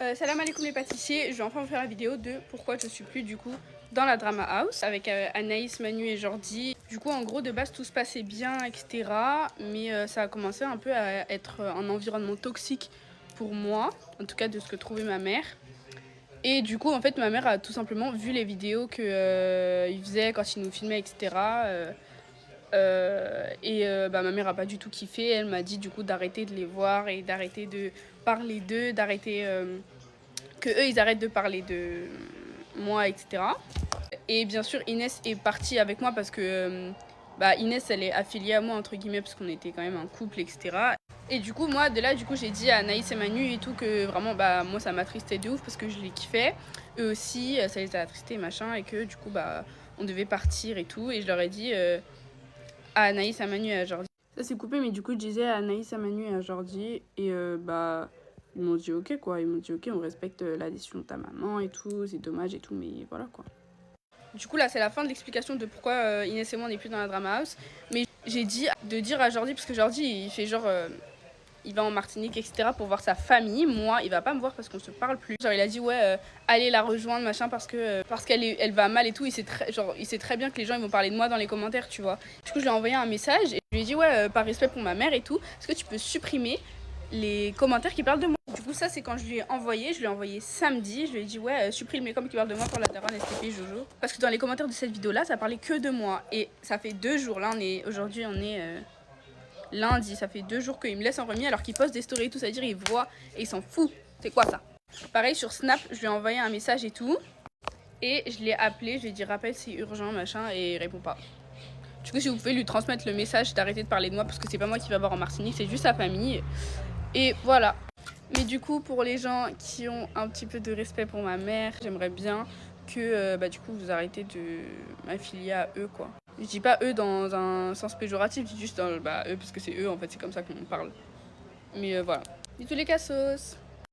Salam alaikum les pâtissiers, je vais enfin vous faire la vidéo de pourquoi je suis plus du coup dans la Drama House avec Anaïs, Manu et Jordi. Du coup en gros de base tout se passait bien etc, mais ça a commencé un peu à être un environnement toxique pour moi, en tout cas de ce que trouvait ma mère. Et du coup en fait ma mère a tout simplement vu les vidéos qu'il faisait quand il nous filmait etc. Ma mère a pas du tout kiffé, elle m'a dit du coup d'arrêter de les voir et d'arrêter de parler d'eux, d'arrêter que eux ils arrêtent de parler de moi etc. Et bien sûr Inès est partie avec moi parce que Inès elle est affiliée à moi entre guillemets parce qu'on était quand même un couple etc. Et du coup moi de là du coup j'ai dit à Anaïs et Manu et tout que vraiment moi ça m'attristait de ouf parce que je les kiffais, eux aussi ça les a attristés machin et que du coup on devait partir et tout et je leur ai dit à Anaïs, à Manu et à Jordi. Ça s'est coupé, mais du coup, je disais à Anaïs, à Manu et à Jordi. Et ils m'ont dit ok, quoi. Ils m'ont dit ok, on respecte la décision de ta maman et tout. C'est dommage et tout, mais voilà, quoi. Du coup, là, c'est la fin de l'explication de pourquoi Inès et moi, on n'est plus dans la Drama House. Mais j'ai dit de dire à Jordi, parce que Jordi, il fait genre... il va en Martinique, etc. pour voir sa famille. Moi, il va pas me voir parce qu'on se parle plus. Genre, il a dit, ouais, allez la rejoindre, machin, parce qu'elle elle va mal et tout. Il sait très bien que les gens, ils vont parler de moi dans les commentaires, tu vois. Du coup, je lui ai envoyé un message et je lui ai dit, ouais, par respect pour ma mère et tout, est-ce que tu peux supprimer les commentaires qui parlent de moi? Du coup, ça, c'est quand je lui ai envoyé samedi. Je lui ai dit, ouais, supprime les commentaires qui parlent de moi pour la daronne STP Jojo. Parce que dans les commentaires de cette vidéo-là, ça parlait que de moi. Et ça fait 2 jours. Là, aujourd'hui, on est lundi, ça fait 2 jours qu'il me laisse en remis alors qu'il poste des stories et tout, c'est-à-dire il voit et il s'en fout. C'est quoi ça? Pareil sur Snap, je lui ai envoyé un message et tout. Et je l'ai appelé, je lui ai dit rappelle c'est urgent machin et il répond pas. Du coup si vous pouvez lui transmettre le message d'arrêter de parler de moi parce que c'est pas moi qui va voir en Martinique, c'est juste sa famille. Et voilà. Mais du coup pour les gens qui ont un petit peu de respect pour ma mère, j'aimerais bien que du coup vous arrêtez de m'affilier à eux quoi. Je dis pas eux dans un sens péjoratif, je dis juste eux parce que c'est eux en fait, c'est comme ça qu'on parle. Mais voilà. Dis tous les cassos.